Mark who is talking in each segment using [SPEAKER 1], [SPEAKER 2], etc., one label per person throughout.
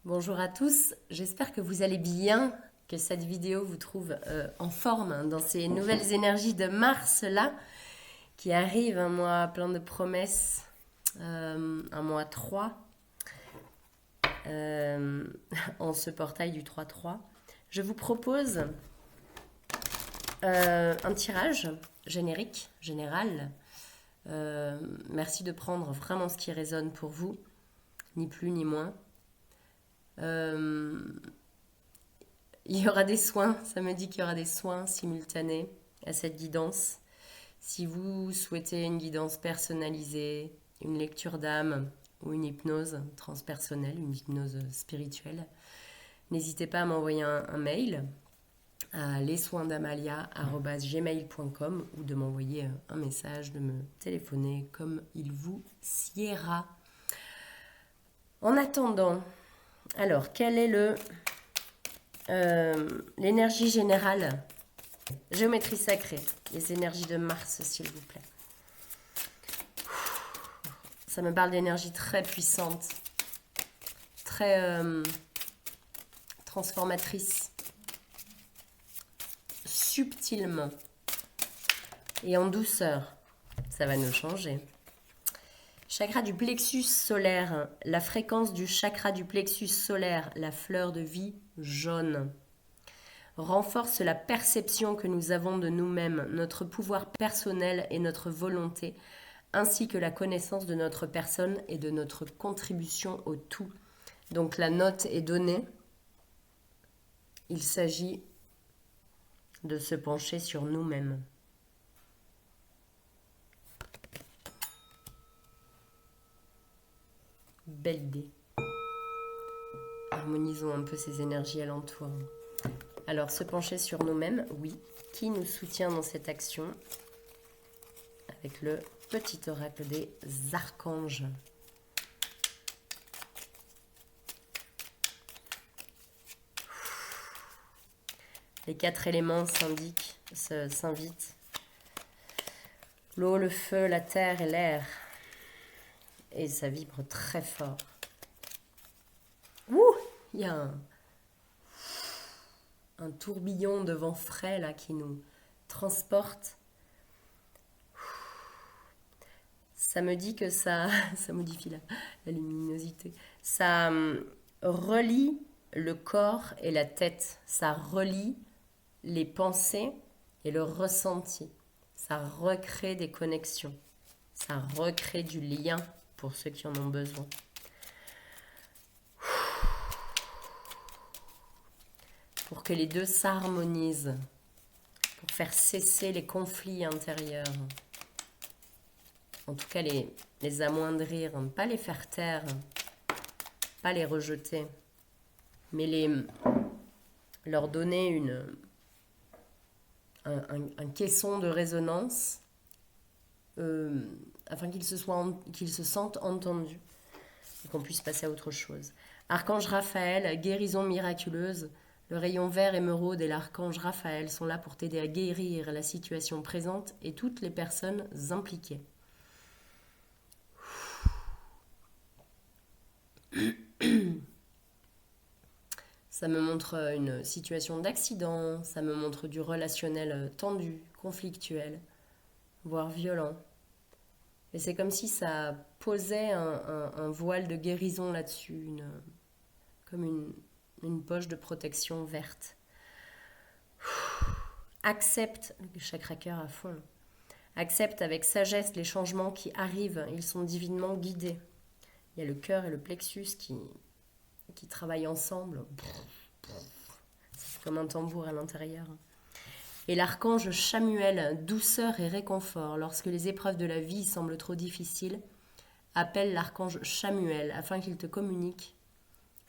[SPEAKER 1] Bonjour à tous, j'espère que vous allez bien, que cette vidéo vous trouve en forme dans ces nouvelles énergies de Mars là, qui arrive, un mois plein de promesses, un mois 3, en ce portail du 3-3. Je vous propose un tirage générique, général. Merci de prendre vraiment ce qui résonne pour vous, ni plus ni moins. Il y aura des soins, ça me dit qu'il y aura des soins simultanés à cette guidance. Si vous souhaitez une guidance personnalisée, une lecture d'âme ou une hypnose transpersonnelle, une hypnose spirituelle, n'hésitez pas à m'envoyer un mail à lessoinsdamalia@gmail.com ou de m'envoyer un message, de me téléphoner comme il vous siera. En attendant, alors, quel est l'énergie générale? Géométrie sacrée, les énergies de Mars, s'il vous plaît. Ça me parle d'énergie très puissante, très transformatrice, subtilement et en douceur. Ça va nous changer. Chakra du plexus solaire, la fréquence du chakra du plexus solaire, la fleur de vie jaune, renforce la perception que nous avons de nous-mêmes, notre pouvoir personnel et notre volonté, ainsi que la connaissance de notre personne et de notre contribution au tout. Donc la note est donnée. Il s'agit de se pencher sur nous-mêmes. Belle idée. Harmonisons un peu ces énergies alentour. Alors, se pencher sur nous-mêmes, oui. Qui nous soutient dans cette action? Avec le petit oracle des archanges. Les 4 éléments s'invitent. L'eau, le feu, la terre et l'air. Et ça vibre très fort. Ouh, il y a un tourbillon de vent frais là qui nous transporte. Ça me dit que ça modifie la luminosité. Ça relie le corps et la tête. Ça relie les pensées et le ressenti. Ça recrée des connexions. Ça recrée du lien pour ceux qui en ont besoin. Pour que les deux s'harmonisent. Pour faire cesser les conflits intérieurs. En tout cas, les amoindrir, pas les faire taire, pas les rejeter, mais leur donner un caisson de résonance afin qu'ils se sentent entendus et qu'on puisse passer à autre chose. Archange Raphaël, guérison miraculeuse. Le rayon vert émeraude et l'archange Raphaël sont là pour t'aider à guérir la situation présente et toutes les personnes impliquées. Ça me montre une situation d'accident, ça me montre du relationnel tendu, conflictuel, voire violent. Et c'est comme si ça posait un voile de guérison là-dessus, comme une poche de protection verte. Accepte, le chakra cœur à fond, accepte avec sagesse les changements qui arrivent, ils sont divinement guidés. Il y a le cœur et le plexus qui travaillent ensemble. C'est comme un tambour à l'intérieur. Et l'archange Chamuel, douceur et réconfort. Lorsque les épreuves de la vie semblent trop difficiles, appelle l'archange Chamuel afin qu'il te communique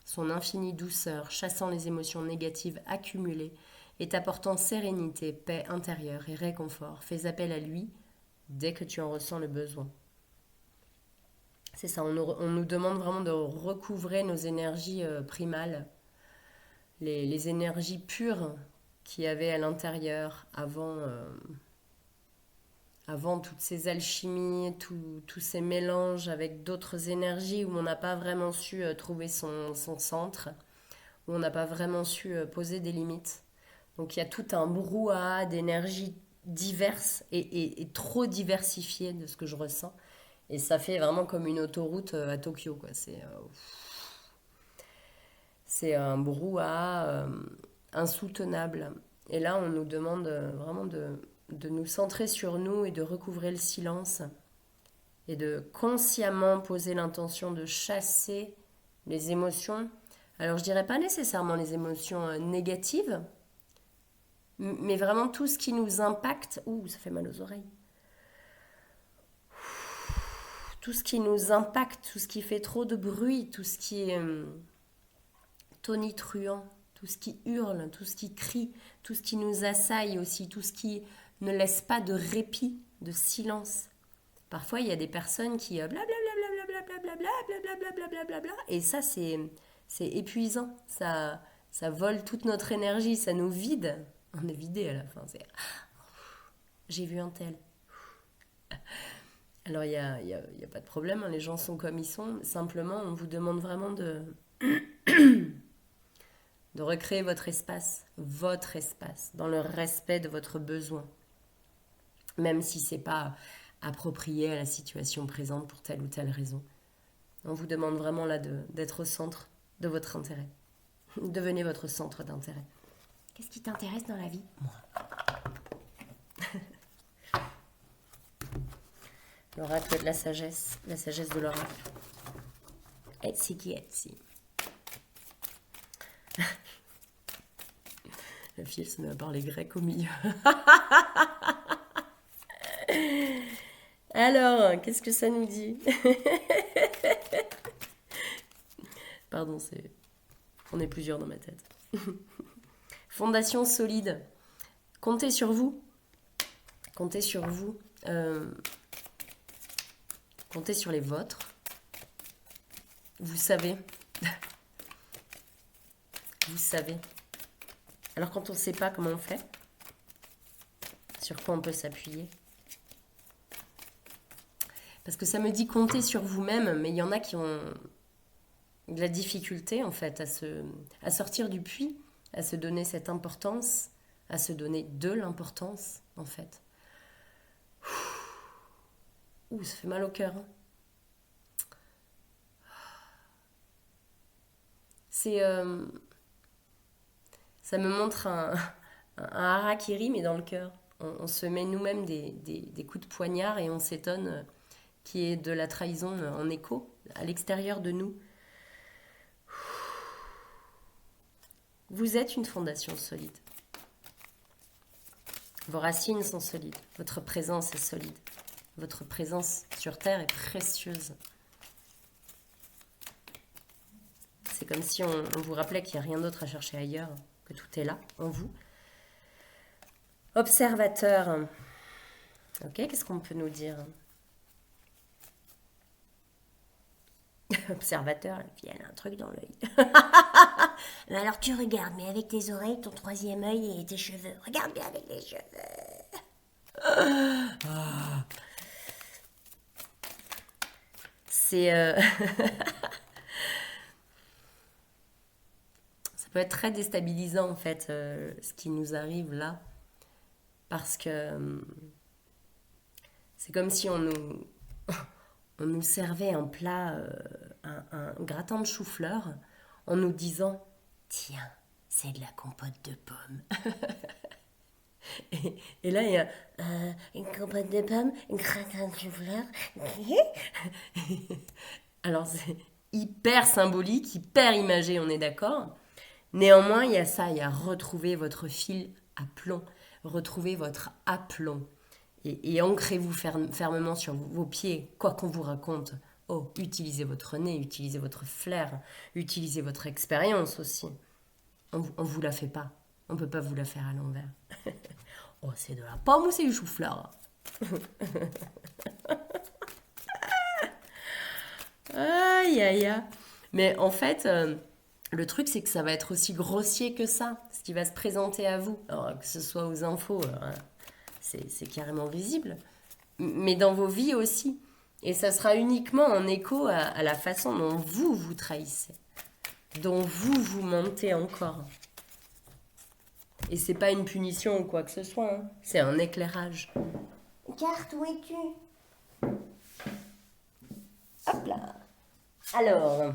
[SPEAKER 1] son infinie douceur, chassant les émotions négatives accumulées et t'apportant sérénité, paix intérieure et réconfort. Fais appel à lui dès que tu en ressens le besoin. C'est ça, on nous demande vraiment de recouvrer nos énergies primales, les énergies pures qu'il y avait à l'intérieur avant avant toutes ces alchimies, tous ces mélanges avec d'autres énergies où on n'a pas vraiment su trouver son centre, où on n'a pas vraiment su poser des limites. Donc il y a tout un brouhaha d'énergies diverses et trop diversifiées de ce que je ressens. Et ça fait vraiment comme une autoroute à Tokyo, quoi. C'est un brouhaha insoutenable. Et là, on nous demande vraiment de nous centrer sur nous et de recouvrer le silence et de consciemment poser l'intention de chasser les émotions. Alors, je dirais pas nécessairement les émotions négatives, mais vraiment tout ce qui nous impacte. Ouh, ça fait mal aux oreilles. Tout ce qui nous impacte, tout ce qui fait trop de bruit, tout ce qui est tonitruant, tout ce qui hurle, tout ce qui crie, tout ce qui nous assaille aussi, tout ce qui ne laisse pas de répit, de silence. Parfois, il y a des personnes qui blablabla, et ça, c'est épuisant. Ça vole toute notre énergie, ça nous vide. On est vidé à la fin. J'ai vu un tel. Alors, il y a pas de problème, hein, les gens sont comme ils sont. Simplement, on vous demande vraiment de recréer votre espace, dans le respect de votre besoin. Même si c'est pas approprié à la situation présente pour telle ou telle raison. On vous demande vraiment là d'être au centre de votre intérêt. Devenez votre centre d'intérêt. Qu'est-ce qui t'intéresse dans la vie? Moi. L'oracle de la sagesse de l'oracle. Etsy qui Etsy. La fille, elle se met à parler grec au milieu. Alors, qu'est-ce que ça nous dit? Pardon, on est plusieurs dans ma tête. Fondation solide. Comptez sur vous. Comptez sur vous. Comptez sur les vôtres. Vous savez. Vous savez. Alors quand on ne sait pas comment on fait, sur quoi on peut s'appuyer. Parce que ça me dit compter sur vous-même, mais il y en a qui ont de la difficulté en fait à sortir du puits, à se donner cette importance, à se donner de l'importance en fait. Ouh, ça fait mal au cœur. Hein. Ça me montre un harakiri, mais dans le cœur. On se met nous-mêmes des coups de poignard et on s'étonne qu'il y ait de la trahison en écho, à l'extérieur de nous. Vous êtes une fondation solide. Vos racines sont solides. Votre présence est solide. Votre présence sur Terre est précieuse. C'est comme si on vous rappelait qu'il n'y a rien d'autre à chercher ailleurs, que tout est là, en vous. Observateur. Ok, qu'est-ce qu'on peut nous dire? Observateur, la fille, elle a un truc dans l'œil. Mais alors tu regardes, mais avec tes oreilles, ton troisième œil et tes cheveux. Regarde bien avec les cheveux. C'est... ça peut être très déstabilisant en fait, ce qui nous arrive là. Parce que c'est comme si on nous servait un plat, un gratin de chou-fleur, en nous disant « Tiens, c'est de la compote de pommes. » Et là, il y a une compote de pommes, un gratin de chou-fleur. Alors, c'est hyper symbolique, hyper imagé, on est d'accord. Néanmoins, il y a ça, il y a retrouver votre fil à plomb, retrouver votre aplomb. Et ancrez-vous fermement sur vos pieds, quoi qu'on vous raconte. Oh, utilisez votre nez, utilisez votre flair, utilisez votre expérience aussi. On vous la fait pas. On peut pas vous la faire à l'envers. Oh, c'est de la pomme ou c'est du chou-fleur? Aïe, aïe, aïe. Mais en fait, le truc, c'est que ça va être aussi grossier que ça, ce qui va se présenter à vous. Alors, que ce soit aux infos, c'est carrément visible. mais dans vos vies aussi. Et ça sera uniquement en écho à la façon dont vous vous trahissez, dont vous mentez encore. Et c'est pas une punition ou quoi que ce soit, hein. C'est un éclairage. Carte, où es-tu? Hop là. Alors,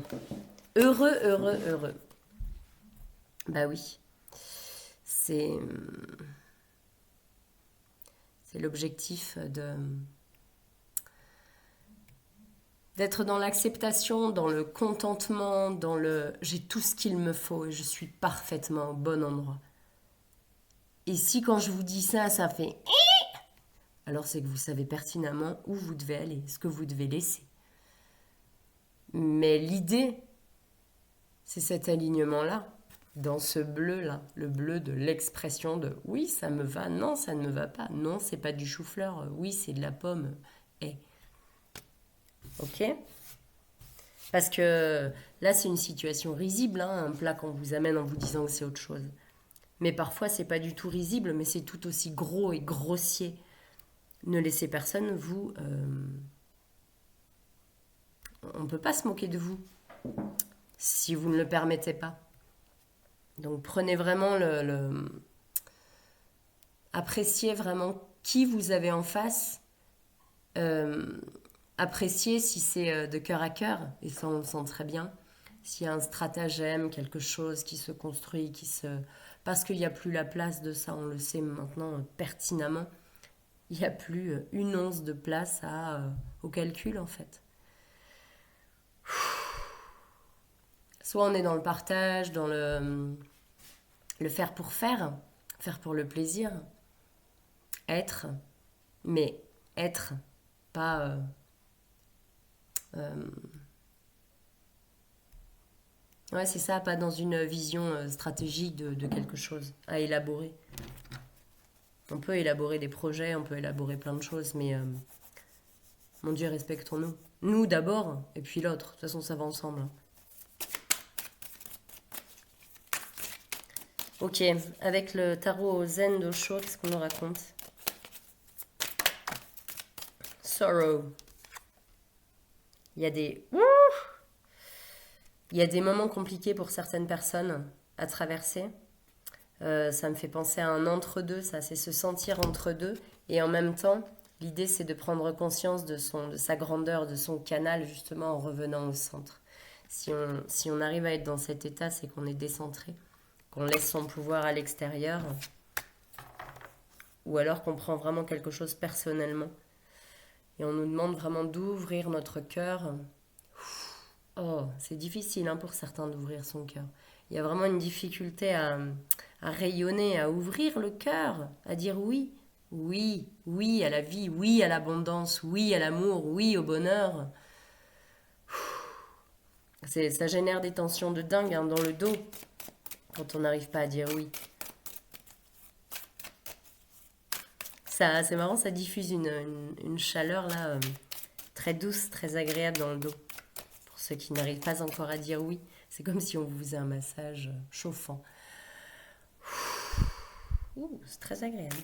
[SPEAKER 1] heureux, heureux, heureux. Bah oui, c'est l'objectif d'être dans l'acceptation, dans le contentement, dans le j'ai tout ce qu'il me faut et je suis parfaitement au bon endroit. Et si quand je vous dis ça, ça fait alors c'est que vous savez pertinemment où vous devez aller, ce que vous devez laisser. Mais l'idée, c'est cet alignement-là, dans ce bleu-là, le bleu de l'expression de oui, ça me va, non, ça ne me va pas, non, c'est pas du chou-fleur, oui, c'est de la pomme. Et ok? Parce que là, c'est une situation risible, hein, un plat qu'on vous amène en vous disant que c'est autre chose. Mais parfois, c'est pas du tout risible, mais c'est tout aussi gros et grossier. Ne laissez personne vous... On ne peut pas se moquer de vous si vous ne le permettez pas. Donc prenez vraiment appréciez vraiment qui vous avez en face. Appréciez si c'est de cœur à cœur, et ça on le sent très bien. S'il y a un stratagème, quelque chose qui se construit, parce qu'il n'y a plus la place de ça, on le sait maintenant pertinemment. Il n'y a plus une once de place au calcul en fait. Soit on est dans le partage, dans le faire pour le plaisir, être, mais être, pas... ouais, c'est ça, pas dans une vision stratégique de quelque chose à élaborer. On peut élaborer des projets, on peut élaborer plein de choses, mais mon Dieu, respectons-nous. Nous d'abord, et puis l'autre. De toute façon, ça va ensemble. Ok, avec le tarot zen d'Osho, qu'est-ce qu'on nous raconte? Sorrow. Il y a des moments compliqués pour certaines personnes à traverser. Ça me fait penser à un entre-deux, ça, c'est se sentir entre-deux. Et en même temps, l'idée, c'est de prendre conscience de sa grandeur, de son canal, justement, en revenant au centre. Si on arrive à être dans cet état, c'est qu'on est décentré, qu'on laisse son pouvoir à l'extérieur, ou alors qu'on prend vraiment quelque chose personnellement. Et on nous demande vraiment d'ouvrir notre cœur. Oh, c'est difficile hein, pour certains d'ouvrir son cœur. Il y a vraiment une difficulté à rayonner, à ouvrir le cœur, à dire oui. Oui, oui à la vie, oui à l'abondance, oui à l'amour, oui au bonheur. Ça génère des tensions de dingue hein, dans le dos quand on n'arrive pas à dire oui. Ça, c'est marrant, ça diffuse une chaleur là, très douce, très agréable dans le dos. Pour ceux qui n'arrivent pas encore à dire oui, c'est comme si on vous faisait un massage chauffant. Ouh, c'est très agréable.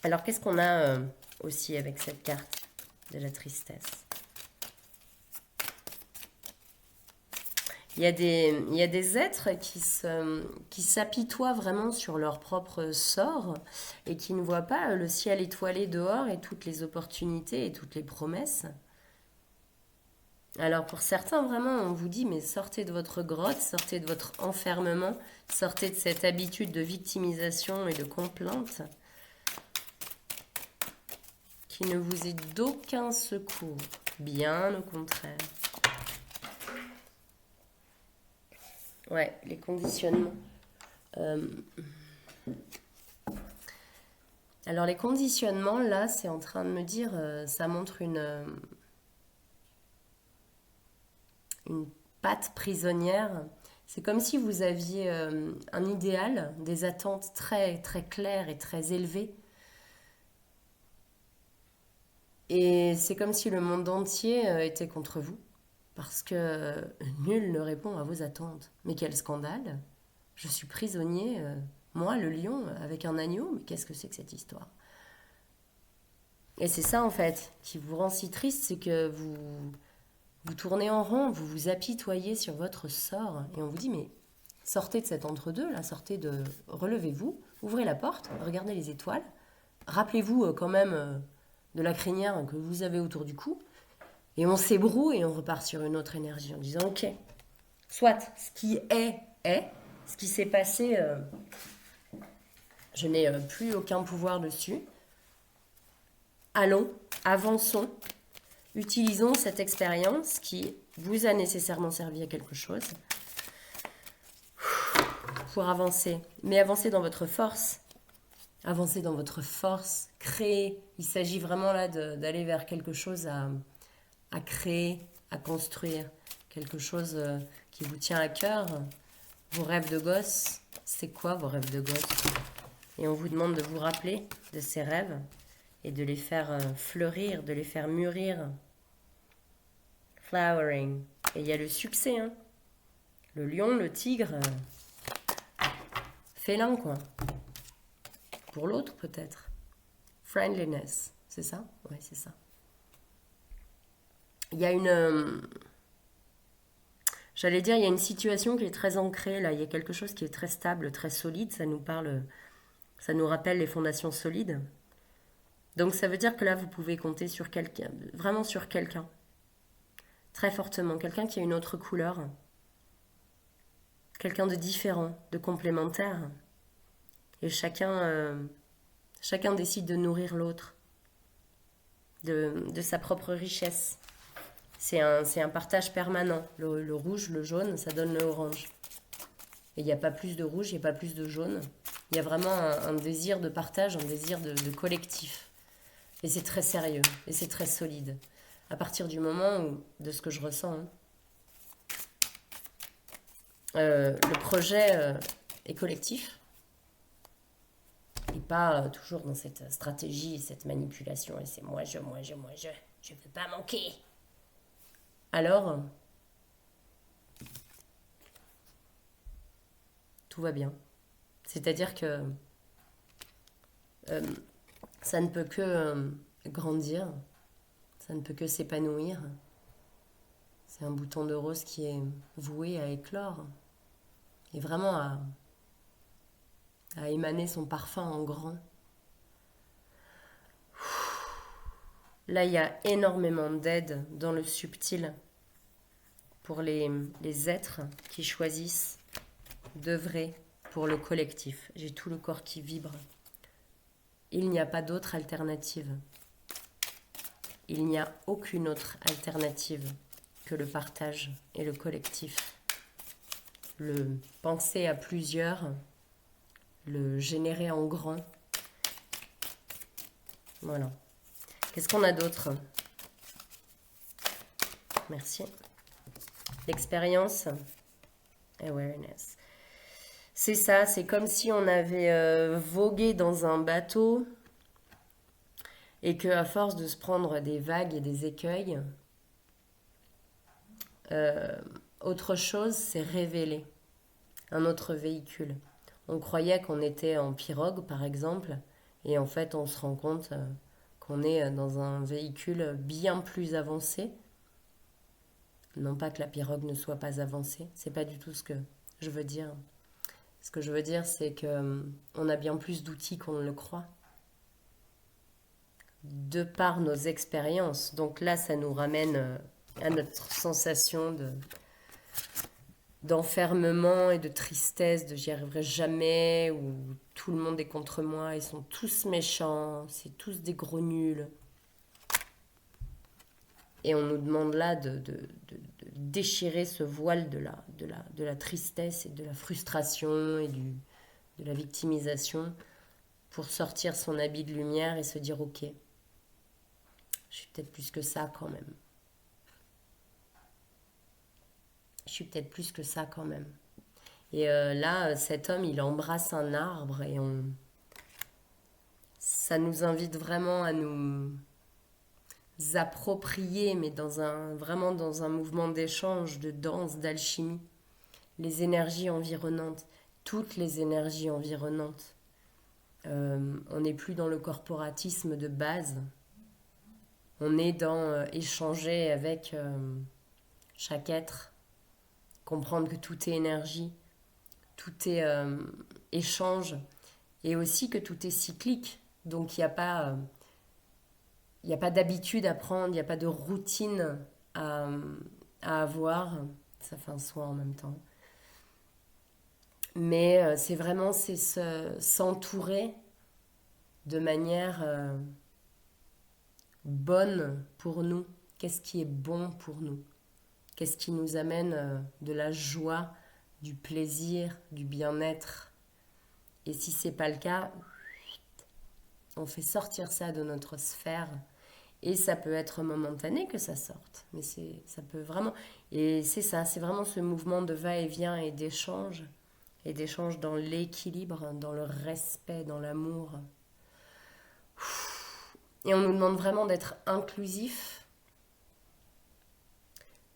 [SPEAKER 1] Alors, qu'est-ce qu'on a aussi avec cette carte de la tristesse? Il y a des êtres qui s'apitoient vraiment sur leur propre sort et qui ne voient pas le ciel étoilé dehors et toutes les opportunités et toutes les promesses. Alors pour certains, vraiment, on vous dit, mais sortez de votre grotte, sortez de votre enfermement, sortez de cette habitude de victimisation et de complainte qui ne vous est d'aucun secours, bien au contraire. Ouais, les conditionnements. Alors les conditionnements, là, c'est en train de me dire, ça montre une patte prisonnière. C'est comme si vous aviez un idéal, des attentes très, très claires et très élevées. Et c'est comme si le monde entier était contre vous. Parce que nul ne répond à vos attentes. Mais quel scandale! Je suis prisonnier, moi le lion, avec un agneau, mais qu'est-ce que c'est que cette histoire? Et c'est ça, en fait, qui vous rend si triste, c'est que vous tournez en rond, vous vous apitoyez sur votre sort, et on vous dit, mais sortez de cet entre-deux, là, relevez-vous, ouvrez la porte, regardez les étoiles, rappelez-vous quand même de la crinière que vous avez autour du cou, et on s'ébroue et on repart sur une autre énergie en disant, ok, soit ce qui est, ce qui s'est passé, je n'ai plus aucun pouvoir dessus, allons, avançons, utilisons cette expérience qui vous a nécessairement servi à quelque chose pour avancer. Mais avancer dans votre force. Avancer dans votre force. Créer. Il s'agit vraiment là d'aller vers quelque chose à créer, à construire. Quelque chose qui vous tient à cœur. Vos rêves de gosse. C'est quoi vos rêves de gosse? Et on vous demande de vous rappeler de ces rêves et de les faire fleurir, de les faire mûrir. Flowering. Et il y a le succès, hein. Le lion, le tigre, félin, quoi. Pour l'autre, peut-être. Friendliness, c'est ça? Ouais, c'est ça. Il y a j'allais dire, il y a une situation qui est très ancrée, là. Il y a quelque chose qui est très stable, très solide. Ça nous rappelle les fondations solides. Donc ça veut dire que là, vous pouvez compter sur quelqu'un, vraiment sur quelqu'un. Très fortement. Quelqu'un qui a une autre couleur. Quelqu'un de différent, de complémentaire. Et chacun décide de nourrir l'autre. De sa propre richesse. C'est un partage permanent. Le rouge, le jaune, ça donne le orange. Et il n'y a pas plus de rouge, il n'y a pas plus de jaune. Il y a vraiment un désir de partage, un désir de collectif. Et c'est très sérieux, et c'est très solide. À partir du moment où, de ce que je ressens, hein, le projet est collectif, et pas toujours dans cette stratégie, cette manipulation, et c'est moi, je veux pas manquer. Alors, tout va bien. C'est-à-dire que ça ne peut que grandir, ça ne peut que s'épanouir. C'est un bouton de rose qui est voué à éclore et vraiment à émaner son parfum en grand. Là, il y a énormément d'aide dans le subtil pour les êtres qui choisissent d'œuvrer pour le collectif. J'ai tout le corps qui vibre. Il n'y a pas d'autre alternative. Il n'y a aucune autre alternative que le partage et le collectif. Le penser à plusieurs, le générer en grand. Voilà. Qu'est-ce qu'on a d'autre? Merci. L'expérience, awareness. C'est ça, c'est comme si on avait vogué dans un bateau et qu'à force de se prendre des vagues et des écueils, autre chose s'est révélé, un autre véhicule. On croyait qu'on était en pirogue, par exemple, et en fait, on se rend compte qu'on est dans un véhicule bien plus avancé. Non pas que la pirogue ne soit pas avancée, c'est pas du tout ce que je veux dire. Ce que je veux dire, c'est que on a bien plus d'outils qu'on ne le croit, de par nos expériences. Donc là, ça nous ramène à notre sensation d'enfermement et de tristesse, de j'y arriverai jamais, où tout le monde est contre moi, ils sont tous méchants, c'est tous des gros nuls. Et on nous demande là de déchirer ce voile de la tristesse et de la frustration et de la victimisation pour sortir son habit de lumière et se dire ok, je suis peut-être plus que ça quand même. Je suis peut-être plus que ça quand même. Et là, cet homme, il embrasse un arbre et ça nous invite vraiment à nous approprier, mais vraiment dans un mouvement d'échange, de danse, d'alchimie, les énergies environnantes, toutes les énergies environnantes. On n'est plus dans le corporatisme de base, On est dans échanger avec chaque être, comprendre que tout est énergie, tout est échange, et aussi que tout est cyclique. Donc il n'y a pas d'habitude à prendre, il n'y a pas de routine à, à avoir. Ça fait un soin en même temps. Mais c'est vraiment s'entourer de manière bonne pour nous. Qu'est-ce qui est bon pour nous? Qu'est-ce qui nous amène de la joie, du plaisir, du bien-être? Et si c'est pas le cas, on fait sortir ça de notre sphère. Et ça peut être momentané que ça sorte. Mais ça peut vraiment... Et c'est ça, c'est vraiment ce mouvement de va-et-vient et d'échange. Et d'échange dans l'équilibre, dans le respect, dans l'amour. Et on nous demande vraiment d'être inclusif,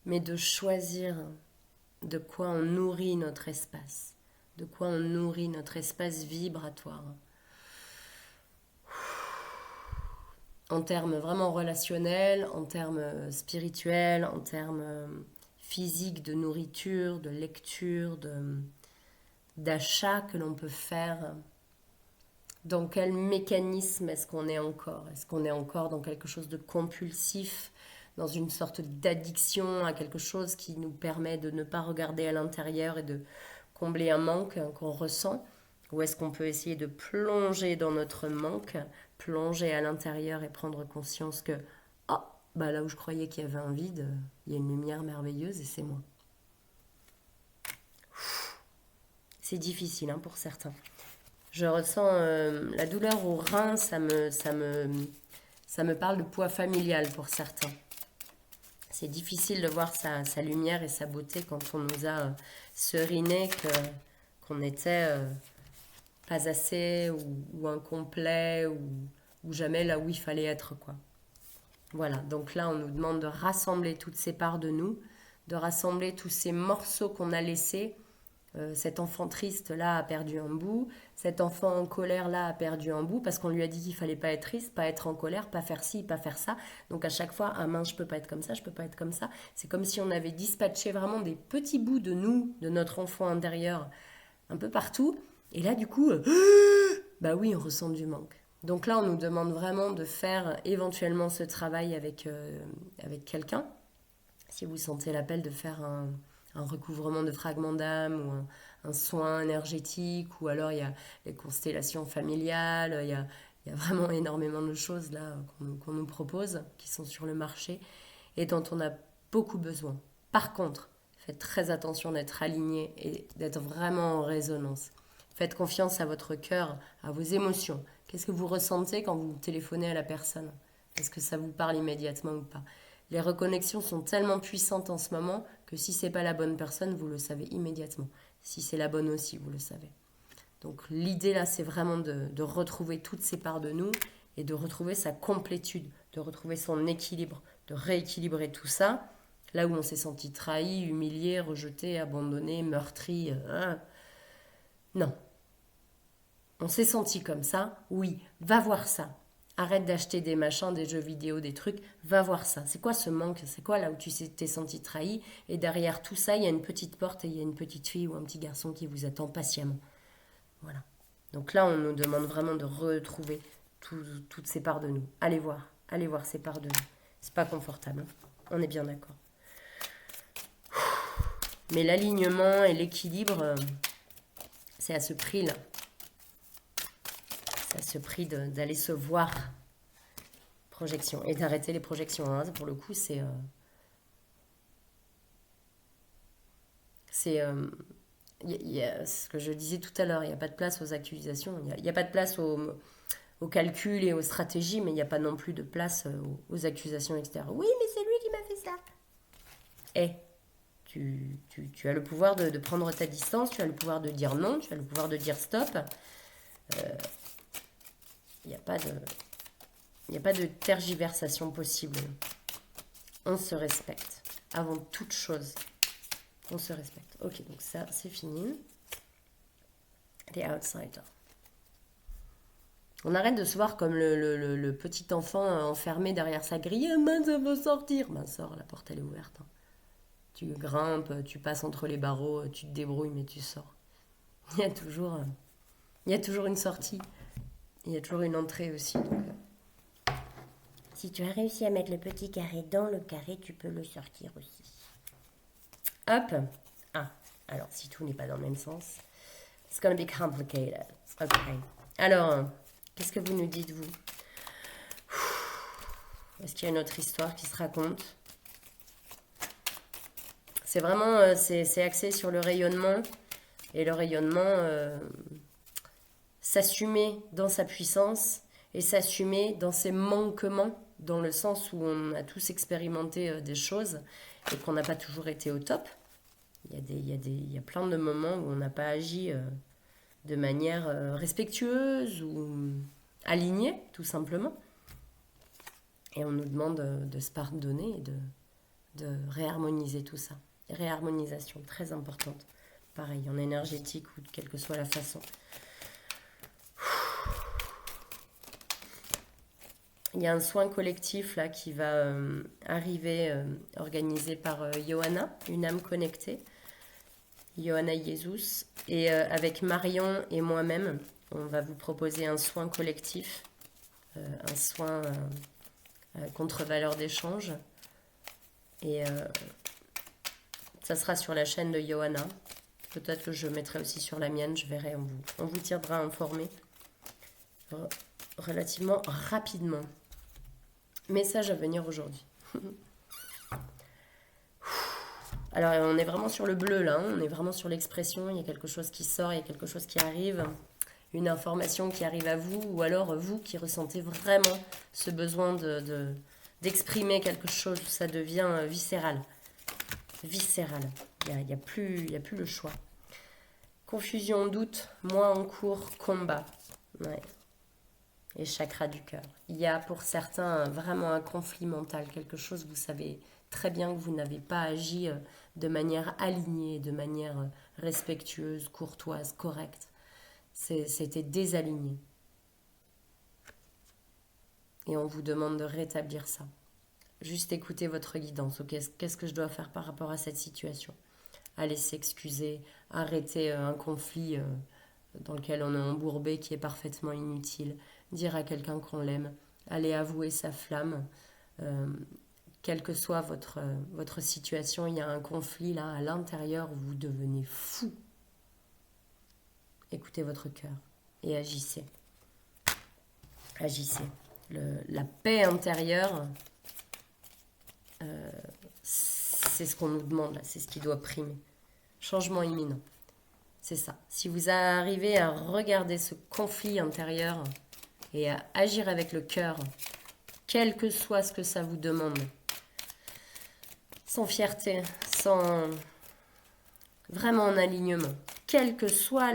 [SPEAKER 1] mais de choisir de quoi on nourrit notre espace, de quoi on nourrit notre espace vibratoire. En termes vraiment relationnels, en termes spirituels, en termes physiques, de nourriture, de lecture, d'achat que l'on peut faire. Dans quel mécanisme est-ce qu'on est encore? Est-ce qu'on est encore dans quelque chose de compulsif, dans une sorte d'addiction à quelque chose qui nous permet de ne pas regarder à l'intérieur et de combler un manque qu'on ressent? Ou est-ce qu'on peut essayer de plonger dans notre manque, plonger à l'intérieur et prendre conscience que oh, bah là où je croyais qu'il y avait un vide, il y a une lumière merveilleuse et c'est moi. C'est difficile hein, pour certains. Je ressens la douleur au rein, ça me parle de poids familial pour certains. C'est difficile de voir sa lumière et sa beauté quand on nous a seriné qu'on était pas assez ou incomplet ou jamais là où il fallait être, quoi. Voilà, donc là on nous demande de rassembler toutes ces parts de nous, de rassembler tous ces morceaux qu'on a laissés. Cet enfant triste là a perdu un bout, cet enfant en colère là a perdu un bout parce qu'on lui a dit qu'il fallait pas être triste, pas être en colère, pas faire ci, pas faire ça. Donc à chaque fois, ah mince, je peux pas être comme ça, je peux pas être comme ça. C'est comme si on avait dispatché vraiment des petits bouts de nous, de notre enfant intérieur, un peu partout. Et là du coup, bah oui, on ressent du manque. Donc là, on nous demande vraiment de faire éventuellement ce travail avec quelqu'un. Si vous sentez l'appel de faire un recouvrement de fragments d'âme ou un soin énergétique, ou alors il y a les constellations familiales, il y a vraiment énormément de choses là qu'on nous propose, qui sont sur le marché et dont on a beaucoup besoin. Par contre, faites très attention d'être aligné et d'être vraiment en résonance. Faites confiance à votre cœur, à vos émotions. Qu'est-ce que vous ressentez quand vous téléphonez à la personne? Est-ce que ça vous parle immédiatement ou pas? Les reconnexions sont tellement puissantes en ce moment que si c'est pas la bonne personne, vous le savez immédiatement. Si c'est la bonne aussi, vous le savez. Donc l'idée là, c'est vraiment de retrouver toutes ces parts de nous et de retrouver sa complétude, de retrouver son équilibre, de rééquilibrer tout ça. Là où on s'est senti trahi, humilié, rejeté, abandonné, meurtri. Non. On s'est senti comme ça, oui, va voir ça. Arrête d'acheter des machins, des jeux vidéo, des trucs. Va voir ça. C'est quoi ce manque? C'est quoi là où tu t'es senti trahi? Et derrière tout ça, il y a une petite porte et il y a une petite fille ou un petit garçon qui vous attend patiemment. Voilà. Donc là, on nous demande vraiment de retrouver toutes ces parts de nous. Allez voir ces parts de nous. C'est pas confortable. Hein. On est bien d'accord. Mais l'alignement et l'équilibre, c'est à ce prix-là. C'est à ce prix d'aller se voir. Projection. Et d'arrêter les projections. Hein. Pour le coup, c'est ce que je disais tout à l'heure. Il n'y a pas de place aux accusations. Il n'y a pas de place aux calculs et aux stratégies, mais il n'y a pas non plus de place aux accusations extérieures. Oui, mais c'est lui qui m'a fait ça. Eh, tu as le pouvoir de prendre ta distance, tu as le pouvoir de dire non, tu as le pouvoir de dire stop. Il n'y a pas de... Il n'y a pas de tergiversation possible. On se respecte. Avant toute chose, on se respecte. Ok, donc ça, c'est fini. The outsider. On arrête de se voir comme le petit enfant enfermé derrière sa grille. Ah, mince, ça veut sortir. Ben, sors, la porte elle est ouverte, hein. Tu grimpes, tu passes entre les barreaux, tu te débrouilles, mais tu sors. Il y a toujours, euh, il y a toujours une sortie. Il y a toujours une entrée aussi. Si tu as réussi à mettre le petit carré dans le carré, tu peux le sortir aussi. Hop. Ah, alors si tout n'est pas dans le même sens, it's gonna be complicated. Ok. Alors, qu'est-ce que vous nous dites, vous? Est-ce qu'il y a une autre histoire qui se raconte? C'est vraiment, c'est axé sur le rayonnement. Et le rayonnement, s'assumer dans sa puissance et s'assumer dans ses manquements, dans le sens où on a tous expérimenté des choses et qu'on n'a pas toujours été au top. Il y a plein de moments où on n'a pas agi de manière respectueuse ou alignée, tout simplement. Et on nous demande de se pardonner et de réharmoniser tout ça. Réharmonisation, très importante. Pareil, en énergétique ou quelle que soit la façon. Il y a un soin collectif là qui va arriver, organisé par Johanna, une âme connectée. Johanna Jesus. Et avec Marion et moi-même, on va vous proposer un soin collectif, un soin contre valeur d'échange. Et ça sera sur la chaîne de Johanna. Peut-être que je mettrai aussi sur la mienne, je verrai, on vous tiendra informé relativement rapidement. Message à venir aujourd'hui. Alors on est vraiment sur le bleu là, hein. On est vraiment sur l'expression, il y a quelque chose qui sort, il y a quelque chose qui arrive, une information qui arrive à vous, ou alors vous qui ressentez vraiment ce besoin d'exprimer quelque chose, ça devient viscéral. Viscéral, il y a plus le choix. Confusion, doute, moi en cours, combat. Ouais. Et chakra du cœur. Il y a pour certains vraiment un conflit mental, quelque chose, vous savez très bien que vous n'avez pas agi de manière alignée, de manière respectueuse, courtoise, correcte. C'était désaligné. Et on vous demande de rétablir ça. Juste écoutez votre guidance. Ok, qu'est-ce que je dois faire par rapport à cette situation? Aller s'excuser, arrêter un conflit dans lequel on est embourbé qui est parfaitement inutile, dire à quelqu'un qu'on l'aime, aller avouer sa flamme, quelle que soit votre situation, il y a un conflit là à l'intérieur où vous devenez fou. Écoutez votre cœur et agissez. Agissez. La paix intérieure, c'est ce qu'on nous demande là, c'est ce qui doit primer. Changement imminent. C'est ça. Si vous arrivez à regarder ce conflit intérieur et à agir avec le cœur, quel que soit ce que ça vous demande, sans fierté, sans vraiment en alignement, quel que soit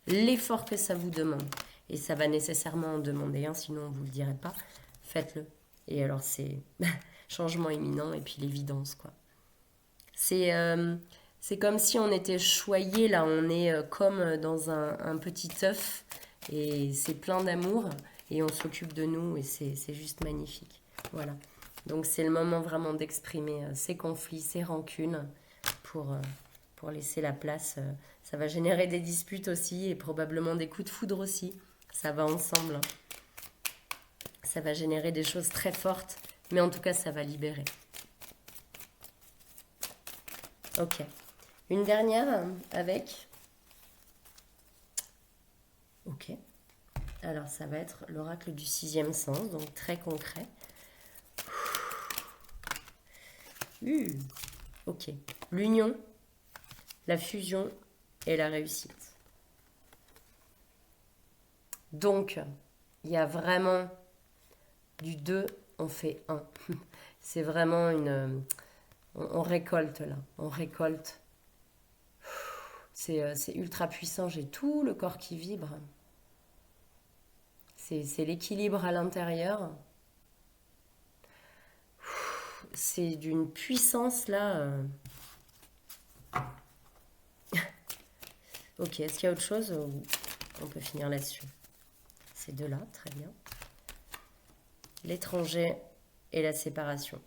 [SPEAKER 1] l'effort que ça vous demande, et ça va nécessairement en demander un, sinon on ne vous le dirait pas, faites-le. Et alors c'est changement imminent et puis l'évidence, quoi. C'est comme si on était choyé, là, on est comme dans un petit œuf, et c'est plein d'amour, et on s'occupe de nous, et c'est juste magnifique. Voilà. Donc c'est le moment vraiment d'exprimer ces conflits, ces rancunes, pour laisser la place. Ça va générer des disputes aussi, et probablement des coups de foudre aussi. Ça va ensemble. Ça va générer des choses très fortes, mais en tout cas, ça va libérer. Ok. Une dernière avec... Ok. Alors, ça va être l'oracle du sixième sens, donc très concret. Ok. L'union, la fusion et la réussite. Donc, il y a vraiment du 2, on fait 1. C'est vraiment une... On récolte là, on récolte. C'est ultra puissant, j'ai tout le corps qui vibre. C'est l'équilibre à l'intérieur. C'est d'une puissance là. Ok, est-ce qu'il y a autre chose ou on peut finir là-dessus? Ces deux-là, très bien. L'étranger et la séparation.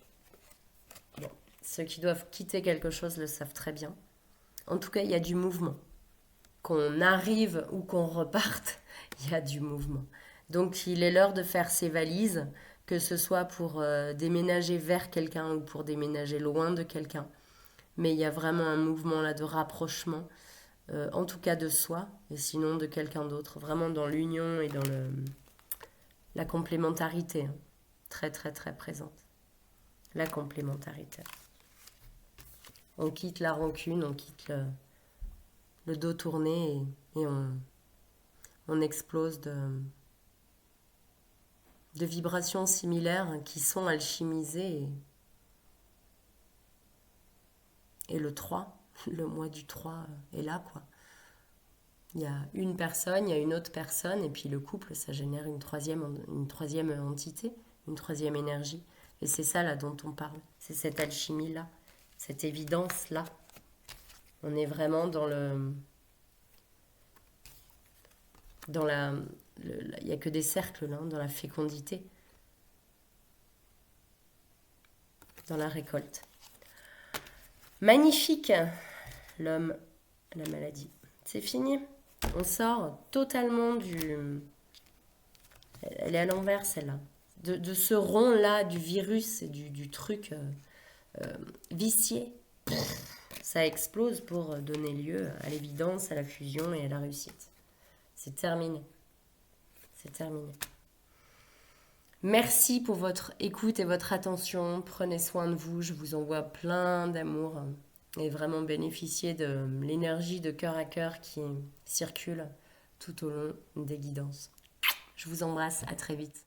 [SPEAKER 1] Bon, ceux qui doivent quitter quelque chose le savent très bien. En tout cas, il y a du mouvement. Qu'on arrive ou qu'on reparte, il y a du mouvement. Donc il est l'heure de faire ses valises, que ce soit pour déménager vers quelqu'un ou pour déménager loin de quelqu'un. Mais il y a vraiment un mouvement là de rapprochement, en tout cas de soi, et sinon de quelqu'un d'autre. Vraiment dans l'union et dans la complémentarité, hein. Très très très présente. La complémentarité. On quitte la rancune, on quitte le dos tourné et on explose de vibrations similaires qui sont alchimisées. Et le 3, le mois du 3 est là, quoi. Il y a une personne, il y a une autre personne, et puis le couple, ça génère une troisième entité, une troisième énergie. Et c'est ça là dont on parle. C'est cette alchimie-là, cette évidence-là. On est vraiment dans il n'y a que des cercles là, dans la fécondité, dans la récolte. Magnifique, l'homme, la maladie. C'est fini. On sort totalement du... Elle est à l'envers, celle-là. De ce rond-là, du virus et du truc vicié. Ça explose pour donner lieu à l'évidence, à la fusion et à la réussite. C'est terminé. C'est terminé. Merci pour votre écoute et votre attention. Prenez soin de vous. Je vous envoie plein d'amour et vraiment bénéficiez de l'énergie de cœur à cœur qui circule tout au long des guidances. Je vous embrasse. À très vite.